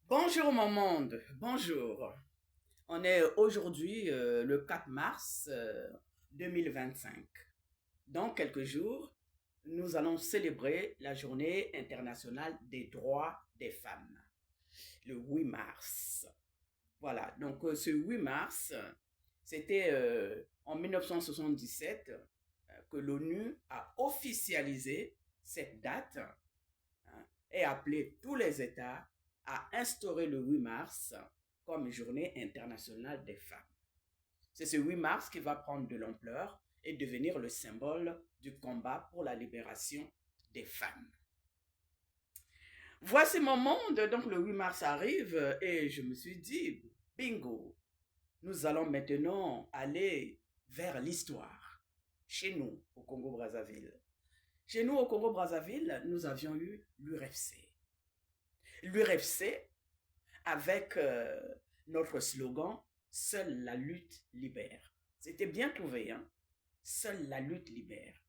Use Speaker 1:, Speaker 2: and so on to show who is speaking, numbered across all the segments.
Speaker 1: Bonjour mon monde, bonjour. On est aujourd'hui le 4 mars 2025. Dans quelques jours, nous allons célébrer la journée internationale des droits des femmes, le 8 mars. Voilà, donc ce 8 mars, c'était en 1977 que l'ONU a officialisé cette date, hein, et appelé tous les États à instaurer le 8 mars comme journée internationale des femmes. C'est ce 8 mars qui va prendre de l'ampleur et devenir le symbole du combat pour la libération des femmes. Voici mon monde, donc le 8 mars arrive et je me suis dit, bingo, nous allons maintenant aller vers l'histoire, chez nous au Congo-Brazzaville. Chez nous au Congo-Brazzaville, nous avions eu l'URFC. L'URFC avec notre slogan « Seule la lutte libère ». C'était bien trouvé, hein? Seule la lutte libère.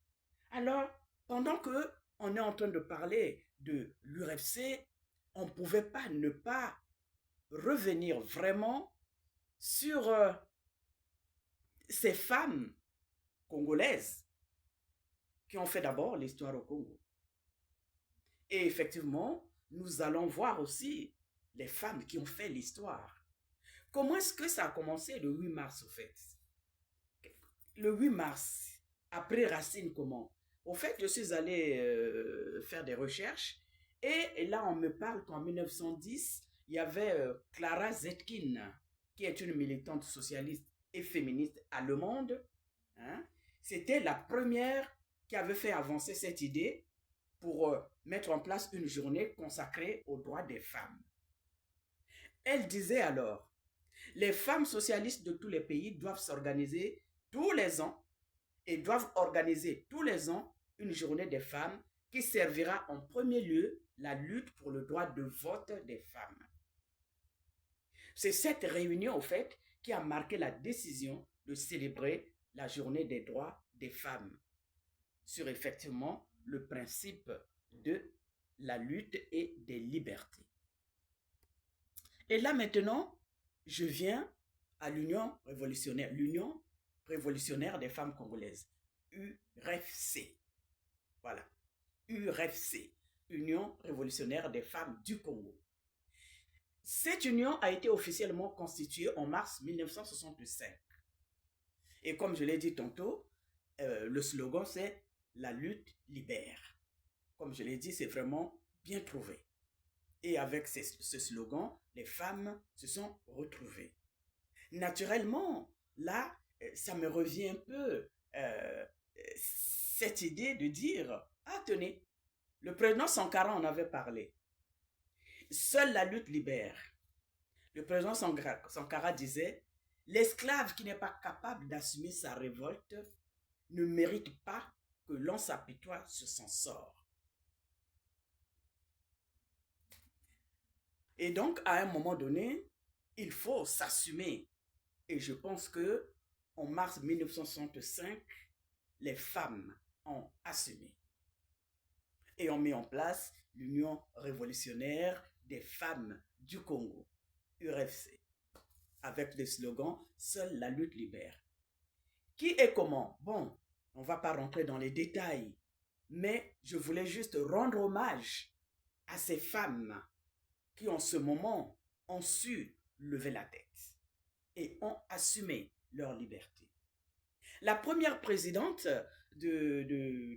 Speaker 1: Alors, pendant que on est en train de parler de l'URFC, on ne pouvait pas ne pas revenir vraiment sur ces femmes congolaises qui ont fait d'abord l'histoire au Congo. Et effectivement, nous allons voir aussi les femmes qui ont fait l'histoire. Comment est-ce que ça a commencé le 8 mars, au fait? Le 8 mars, après Racine, comment? Au fait, je suis allé faire des recherches et là, on me parle qu'en 1910, il y avait Clara Zetkin, qui est une militante socialiste et féministe allemande. Hein? C'était la première qui avait fait avancer cette idée pour mettre en place une journée consacrée aux droits des femmes. Elle disait alors, les femmes socialistes de tous les pays doivent s'organiser tous les ans et doivent organiser tous les ans une journée des femmes qui servira en premier lieu la lutte pour le droit de vote des femmes. C'est cette réunion, au fait, qui a marqué la décision de célébrer la journée des droits des femmes sur effectivement le principe de la lutte et des libertés. Et là maintenant, je viens à l'Union révolutionnaire des femmes congolaises, URFC. Voilà, URFC, Union révolutionnaire des femmes du Congo. Cette union a été officiellement constituée en mars 1965. Et comme je l'ai dit tantôt, le slogan c'est « La lutte libère ». Comme je l'ai dit, c'est vraiment bien trouvé. Et avec ce slogan, les femmes se sont retrouvées. Naturellement, là, ça me revient un peu cette idée de dire, ah tenez, le président Sankara en avait parlé. Seule la lutte libère. Le président Sankara disait, l'esclave qui n'est pas capable d'assumer sa révolte ne mérite pas que l'on s'apitoie sur son sort. Et donc, à un moment donné, il faut s'assumer. Et je pense que en mars 1965, les femmes ont assumé. Et ont mis en place l'Union révolutionnaire des femmes du Congo, URFC, avec le slogan « Seule la lutte libère ». Qui et comment? Bon, on ne va pas rentrer dans les détails, mais je voulais juste rendre hommage à ces femmes qui en ce moment ont su lever la tête et ont assumé leur liberté. La première présidente de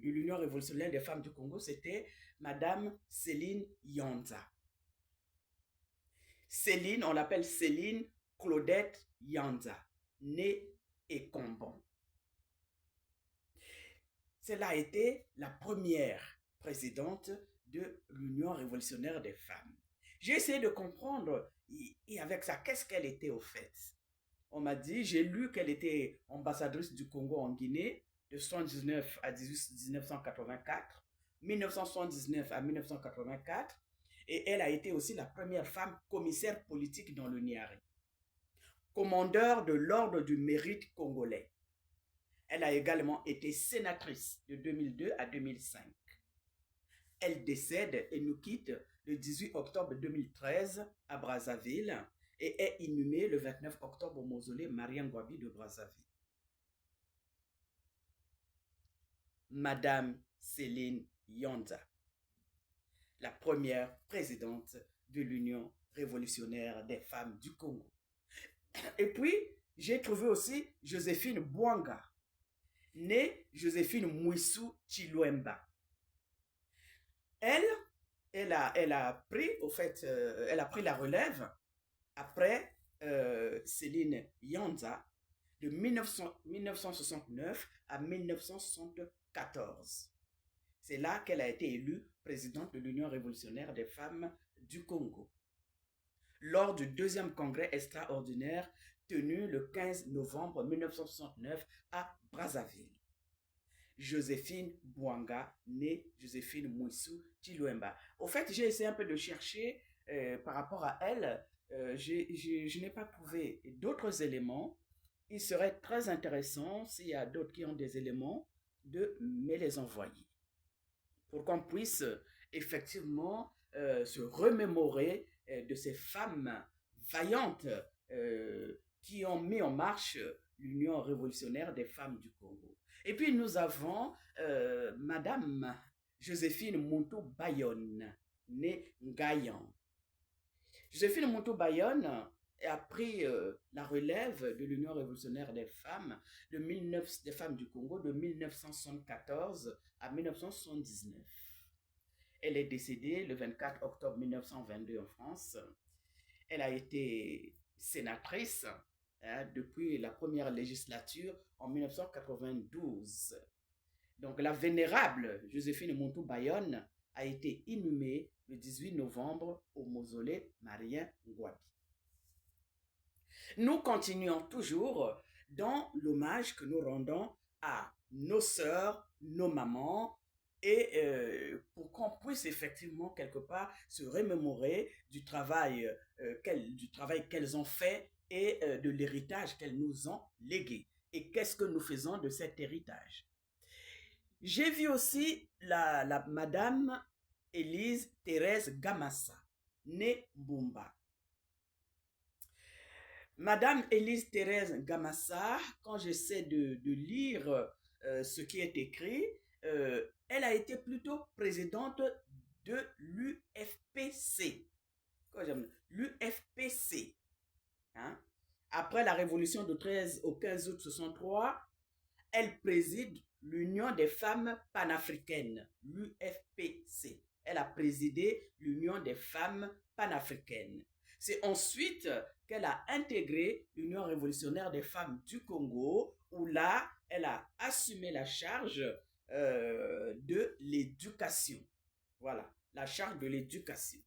Speaker 1: l'Union révolutionnaire des femmes du Congo, c'était Madame Céline Yanza. Céline, on l'appelle Céline Claudette Yanza, née et Combon. Celle a été la première présidente de l'Union révolutionnaire des femmes. J'ai essayé de comprendre, et avec ça, qu'est-ce qu'elle était au fait? On m'a dit, j'ai lu qu'elle était ambassadrice du Congo en Guinée de 1979 à 1984, 1979 à 1984, et elle a été aussi la première femme commissaire politique dans le Niari, commandeur de l'ordre du mérite congolais. Elle a également été sénatrice de 2002 à 2005. Elle décède et nous quitte le 18 octobre 2013 à Brazzaville et est inhumée le 29 octobre au mausolée Marien Ngouabi de Brazzaville. Madame Céline Yanza, la première présidente de l'Union révolutionnaire des femmes du Congo. Et puis, j'ai trouvé aussi Joséphine Bouanga, née Joséphine Mouissou Chilouemba. Elle a pris, au fait, elle a pris la relève après Céline Yanza de 1969 à 1974. C'est là qu'elle a été élue présidente de l'Union révolutionnaire des femmes du Congo. Lors du deuxième congrès extraordinaire tenu le 15 novembre 1969 à Brazzaville. Joséphine Bouanga, née Joséphine Mouissou Chilouemba. Au fait, j'ai essayé un peu de chercher par rapport à elle. Je n'ai pas trouvé d'autres éléments. Il serait très intéressant, s'il y a d'autres qui ont des éléments, de me les envoyer. Pour qu'on puisse effectivement se remémorer de ces femmes vaillantes qui ont mis en marche l'Union révolutionnaire des femmes du Congo. Et puis nous avons Madame Joséphine Monteau Bayonne, née Ngayan. Joséphine Monteau Bayonne a pris la relève de l'Union révolutionnaire des femmes du Congo de 1974 à 1979. Elle est décédée le 24 octobre 1922 en France. Elle a été sénatrice depuis la première législature en 1992. Donc la vénérable Joséphine Monteau Bayonne a été inhumée le 18 novembre au mausolée Marien Ngouabi. Nous continuons toujours dans l'hommage que nous rendons à nos sœurs, nos mamans, et pour qu'on puisse effectivement quelque part se remémorer du travail qu'elles ont fait et de l'héritage qu'elles nous ont légué. Et qu'est-ce que nous faisons de cet héritage? J'ai vu aussi la Madame Élise Thérèse Gamassa, née Mbumba. Madame Élise Thérèse Gamassa, quand j'essaie de lire ce qui est écrit, elle a été plutôt présidente de l'UFPC. L'UFPC. Hein? Après la révolution du 13 au 15 août 63, elle préside l'Union des femmes panafricaines, l'UFPC. Elle a présidé l'Union des femmes panafricaines. C'est ensuite qu'elle a intégré l'Union révolutionnaire des femmes du Congo, où là, elle a assumé la charge de l'éducation. Voilà, la charge de l'éducation.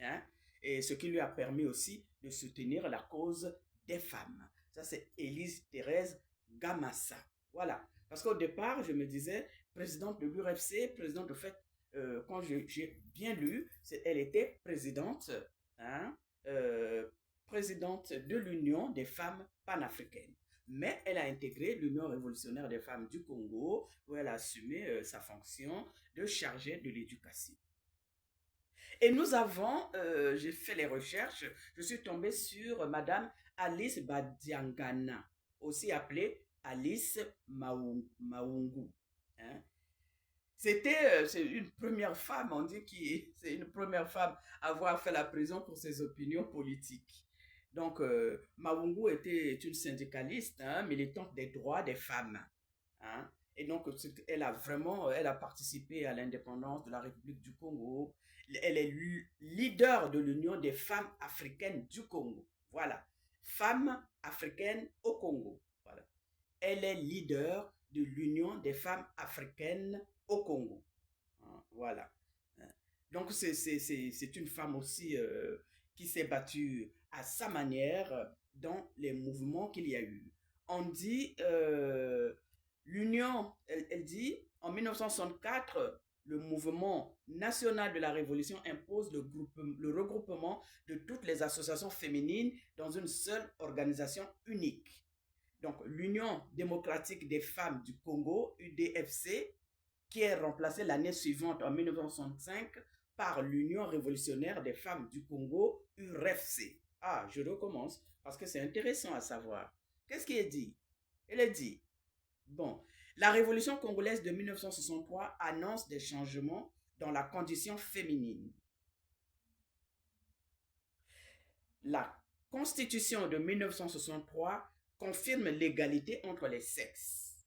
Speaker 1: Hein? Et ce qui lui a permis aussi de soutenir la cause des femmes. Ça, c'est Élise Thérèse Gamassa. Voilà. Parce qu'au départ, je me disais, présidente de l'URFC, présidente de fait, quand j'ai bien lu, elle était présidente, hein, présidente de l'Union des femmes panafricaines. Mais elle a intégré l'Union révolutionnaire des femmes du Congo, où elle a assumé sa fonction de chargée de l'éducation. Et nous avons, j'ai fait les recherches, je suis tombée sur Madame Alice Badiangana, aussi appelée Alice Maungu. Hein? C'est une première femme, on dit que c'est une première femme à avoir fait la prison pour ses opinions politiques. Donc, Maungu était une syndicaliste, hein, militante des droits des femmes. Hein? Et donc, elle a participé à l'indépendance de la République du Congo. Elle est leader de l'Union des femmes africaines du Congo. Voilà. Femmes africaines au Congo. Voilà. Elle est leader de l'Union des femmes africaines au Congo. Voilà. Donc, c'est une femme aussi qui s'est battue à sa manière dans les mouvements qu'il y a eu. On dit, l'Union, elle dit, en 1964, le mouvement national de la Révolution impose le regroupement de toutes les associations féminines dans une seule organisation unique. Donc, l'Union démocratique des femmes du Congo, UDFC, qui est remplacée l'année suivante, en 1965, par l'Union révolutionnaire des femmes du Congo, URFC. Ah, je recommence, parce que c'est intéressant à savoir. Qu'est-ce qui est dit? Elle est dit, bon, la révolution congolaise de 1963 annonce des changements dans la condition féminine. La Constitution de 1963 confirme l'égalité entre les sexes.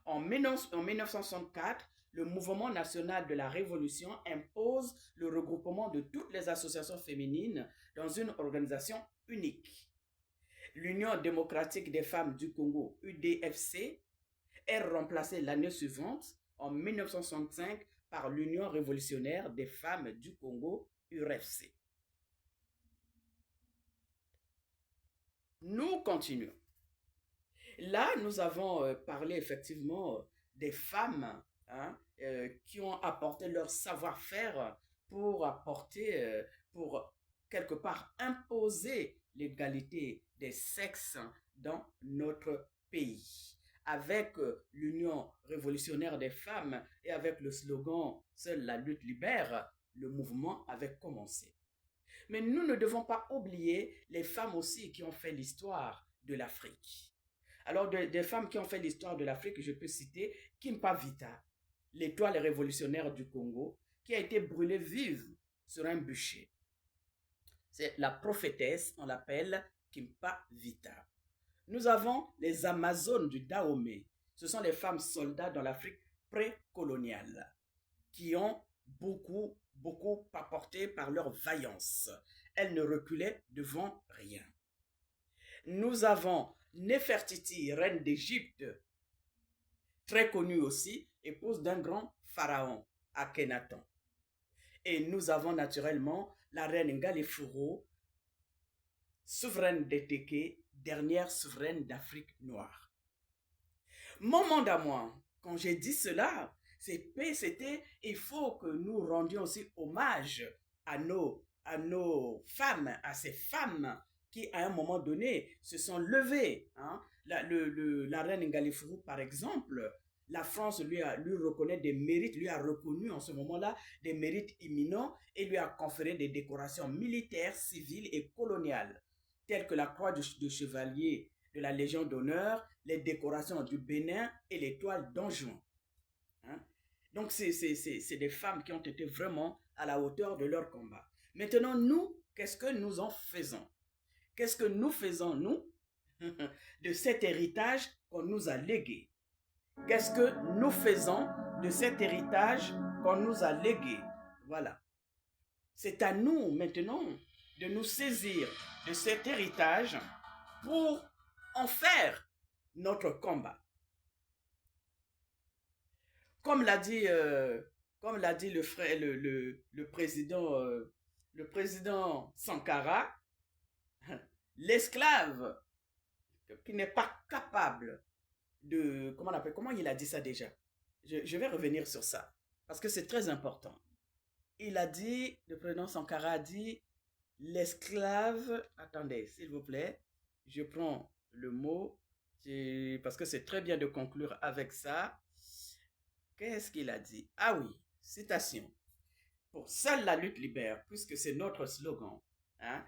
Speaker 1: En 1964, le mouvement national de la Révolution impose le regroupement de toutes les associations féminines dans une organisation unique. L'Union démocratique des femmes du Congo, UDFC, est remplacée l'année suivante, en 1965, par l'Union révolutionnaire des femmes du Congo, URFC. Nous continuons. Là, nous avons parlé effectivement des femmes, hein, qui ont apporté leur savoir-faire pour pour quelque part imposer l'égalité des sexes dans notre pays. Avec l'Union révolutionnaire des femmes et avec le slogan « Seule la lutte libère », le mouvement avait commencé. Mais nous ne devons pas oublier les femmes aussi qui ont fait l'histoire de l'Afrique. Alors, des femmes qui ont fait l'histoire de l'Afrique, je peux citer Kimpa Vita, l'étoile révolutionnaire du Congo, qui a été brûlée vive sur un bûcher. C'est la prophétesse, on l'appelle Kimpa Vita. Nous avons les Amazones du Dahomey. Ce sont les femmes soldats dans l'Afrique précoloniale qui ont beaucoup apporté par leur vaillance. Elles ne reculaient devant rien. Nous avons Néfertiti, reine d'Égypte, très connue aussi, épouse d'un grand pharaon, Akhenaton. Et nous avons naturellement la reine Ngalefuro, souveraine des Téké, dernière souveraine d'Afrique noire. Mon monde à moi, quand j'ai dit cela, c'était il faut que nous rendions aussi hommage à nos femmes, à ces femmes qui, à un moment donné, se sont levées. Hein. La reine Ngalefuru, par exemple, la France lui reconnaît des mérites, lui a reconnu en ce moment-là des mérites imminents et lui a conféré des décorations militaires, civiles et coloniales, telles que la croix de chevalier de la Légion d'honneur, les décorations du Bénin et l'étoile d'Anjouan. Hein? Donc, c'est des femmes qui ont été vraiment à la hauteur de leur combat. Maintenant, nous, qu'est-ce que nous en faisons? Qu'est-ce que nous faisons, nous, de cet héritage qu'on nous a légué? Qu'est-ce que nous faisons de cet héritage qu'on nous a légué? Voilà. C'est à nous, maintenant, de nous saisir de cet héritage pour en faire notre combat. Comme l'a dit le président Sankara, l'esclave qui n'est pas capable de, comment il a dit ça déjà? Je vais revenir sur ça, parce que c'est très important. Il a dit, le président Sankara a dit, l'esclave, attendez, s'il vous plaît, je prends le mot, parce que c'est très bien de conclure avec ça. Qu'est-ce qu'il a dit? Ah oui, citation. Pour seule la lutte libère, puisque c'est notre slogan. Hein?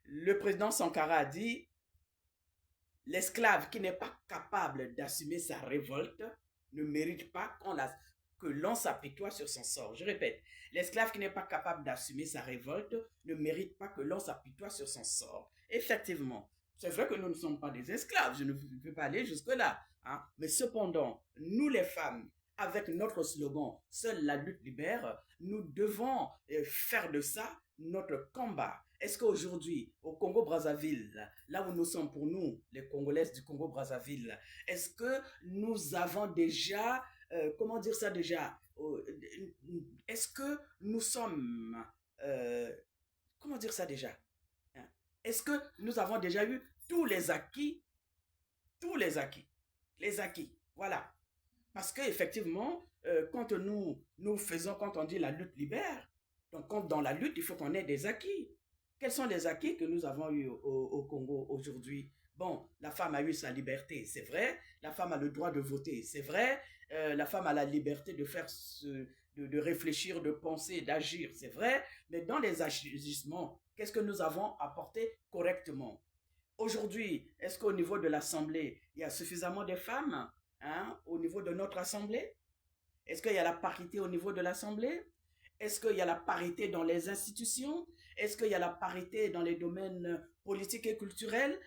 Speaker 1: Le président Sankara a dit, l'esclave qui n'est pas capable d'assumer sa révolte ne mérite pas que l'on s'apitoie sur son sort. Je répète, l'esclave qui n'est pas capable d'assumer sa révolte ne mérite pas que l'on s'apitoie sur son sort. Effectivement, c'est vrai que nous ne sommes pas des esclaves, je ne peux pas aller jusque-là. Hein? Mais cependant, nous les femmes, avec notre slogan « Seule la lutte libère », nous devons faire de ça notre combat. Est-ce qu'aujourd'hui, au Congo-Brazzaville, là où nous sommes pour nous, les Congolaises du Congo-Brazzaville, est-ce que nous avons déjà, comment dire ça déjà, est-ce que nous sommes, comment dire ça déjà, hein? Est-ce que nous avons déjà eu tous les acquis, les acquis, voilà. Parce qu'effectivement, quand quand on dit la lutte libère, donc quand dans la lutte, il faut qu'on ait des acquis. Quels sont les acquis que nous avons eus au Congo aujourd'hui? Bon, la femme a eu sa liberté, c'est vrai. La femme a le droit de voter, c'est vrai. La femme a la liberté de faire de réfléchir, de penser, d'agir, c'est vrai. Mais dans les agissements, qu'est-ce que nous avons apporté correctement? Aujourd'hui, est-ce qu'au niveau de l'Assemblée, il y a suffisamment de femmes? Hein, au niveau de notre Assemblée? Est-ce qu'il y a la parité au niveau de l'Assemblée? Est-ce qu'il y a la parité dans les institutions? Est-ce qu'il y a la parité dans les domaines politiques et culturels?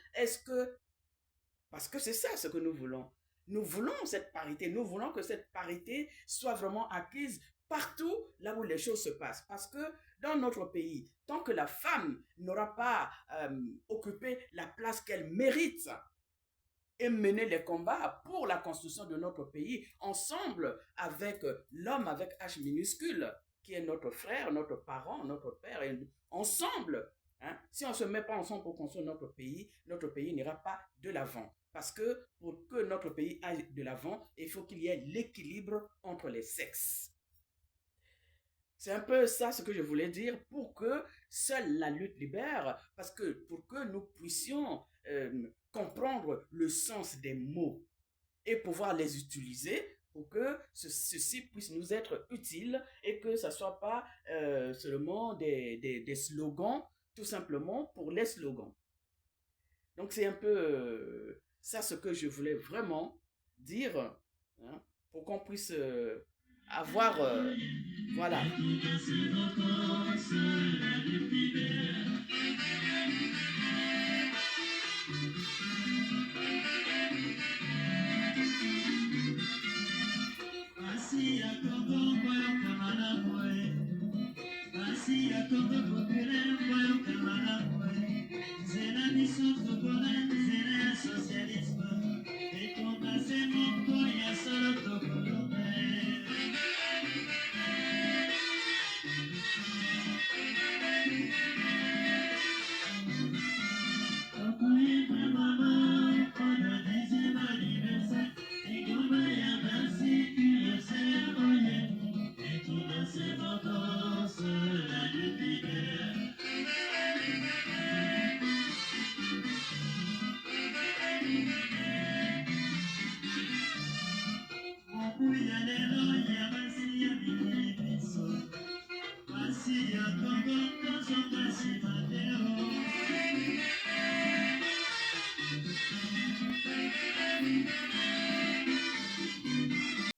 Speaker 1: Parce que c'est ça ce que nous voulons. Nous voulons cette parité. Nous voulons que cette parité soit vraiment acquise partout là où les choses se passent. Parce que dans notre pays, tant que la femme n'aura pas occupé la place qu'elle mérite, et mener les combats pour la construction de notre pays ensemble avec l'homme avec H minuscule, qui est notre frère, notre parent, notre père, et ensemble. Hein, si on ne se met pas ensemble pour construire notre pays n'ira pas de l'avant. Parce que pour que notre pays aille de l'avant, il faut qu'il y ait l'équilibre entre les sexes. C'est un peu ça ce que je voulais dire pour que seule la lutte libère, parce que pour que nous puissions comprendre le sens des mots et pouvoir les utiliser pour que ceci puisse nous être utile et que ça ne soit pas seulement des slogans, tout simplement pour les slogans. Donc c'est un peu C'est ce que je voulais vraiment dire, hein, pour qu'on puisse avoir, voilà.